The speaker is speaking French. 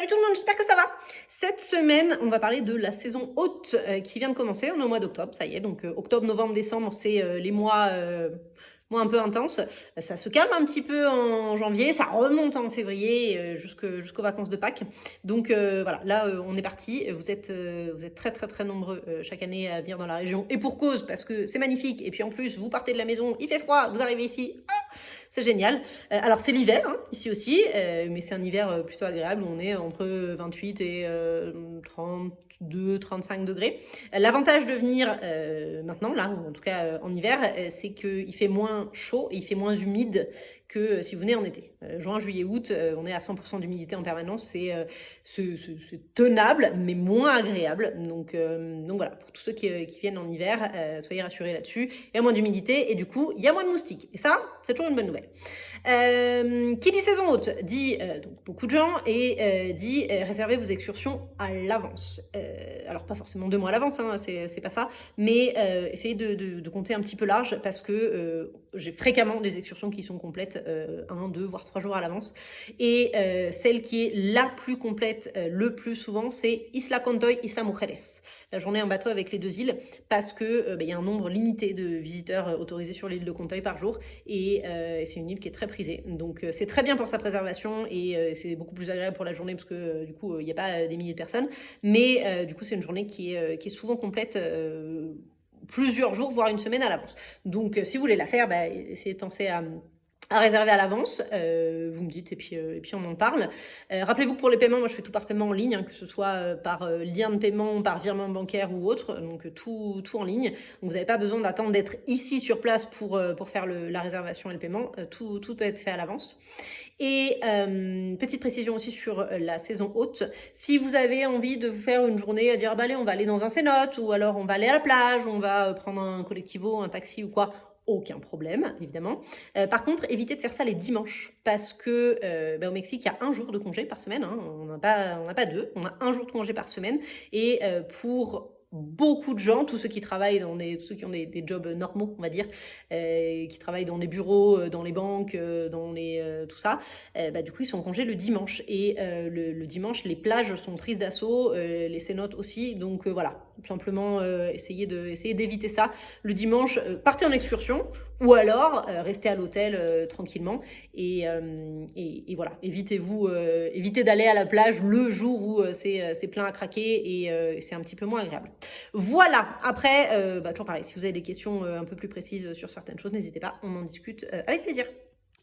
Salut tout le monde, j'espère que ça va. Cette semaine, on va parler de la saison haute qui vient de commencer. On est au mois d'octobre, ça y est. Donc octobre, novembre, décembre, c'est les mois un peu intenses. Ça se calme un petit peu en janvier, ça remonte en février jusqu'aux vacances de Pâques. Donc voilà, là on est parti. Vous êtes très très très nombreux chaque année à venir dans la région. Et pour cause, parce que c'est magnifique. Et puis en plus, vous partez de la maison, il fait froid, vous arrivez ici. C'est génial. Alors c'est l'hiver, hein, ici aussi, mais c'est un hiver plutôt agréable. On est entre 28 et 32, 35 degrés. L'avantage de venir maintenant, là, ou en tout cas en hiver, c'est qu'il fait moins chaud et il fait moins humide que si vous venez en été. Juin, juillet, août, on est à 100% d'humidité en permanence. C'est tenable, mais moins agréable. Donc voilà, pour tous ceux qui viennent en hiver, soyez rassurés là-dessus. Il y a moins d'humidité et du coup, il y a moins de moustiques. Et ça, c'est toujours une bonne nouvelle. Qui dit saison haute dit donc beaucoup de gens et dit réservez vos excursions à l'avance. Alors pas forcément 2 mois à l'avance, hein, c'est pas ça, mais essayez de compter un petit peu large parce que j'ai fréquemment des excursions qui sont complètes 1, 2, voire 3 jours à l'avance. Et celle qui est la plus complète le plus souvent, c'est Isla Contoy, Isla Mujeres. La journée en bateau avec les 2 îles parce que y a un nombre limité de visiteurs autorisés sur l'île de Contoy par jour et c'est une île qui est très prisée. Donc c'est très bien pour sa préservation et c'est beaucoup plus agréable pour la journée parce que du coup il n'y a pas des milliers de personnes. Mais du coup c'est une journée qui est souvent complète plusieurs jours, voire une semaine à l'avance. Donc si vous voulez la faire, essayez de penser à réserver à l'avance, vous me dites et puis on en parle. Rappelez-vous que pour les paiements, moi je fais tout par paiement en ligne, hein, que ce soit par lien de paiement, par virement bancaire ou autre, donc tout en ligne. Donc vous n'avez pas besoin d'attendre d'être ici sur place pour faire la réservation et le paiement, tout peut être fait à l'avance. Et petite précision aussi sur la saison haute, si vous avez envie de vous faire une journée à dire allez on va aller dans un cénote ou alors on va aller à la plage, on va prendre un collectivo, un taxi ou quoi, aucun problème, évidemment. Par contre, évitez de faire ça les dimanches, parce que au Mexique, il y a 1 jour de congé par semaine, hein, on n'a pas 2, on a 1 jour de congé par semaine, et pour beaucoup de gens, tous ceux qui travaillent tous ceux qui ont des jobs normaux, on va dire, qui travaillent dans les bureaux, dans les banques, tout ça, du coup ils sont en congé le dimanche et le dimanche les plages sont prises d'assaut, les cénotes aussi, donc voilà, tout simplement essayez d'éviter ça le dimanche. Partez en excursion ou alors restez à l'hôtel tranquillement et voilà, évitez d'aller à la plage le jour où c'est plein à craquer et c'est un petit peu moins agréable. Voilà, après toujours pareil, si vous avez des questions un peu plus précises sur certaines choses, n'hésitez pas, on en discute avec plaisir.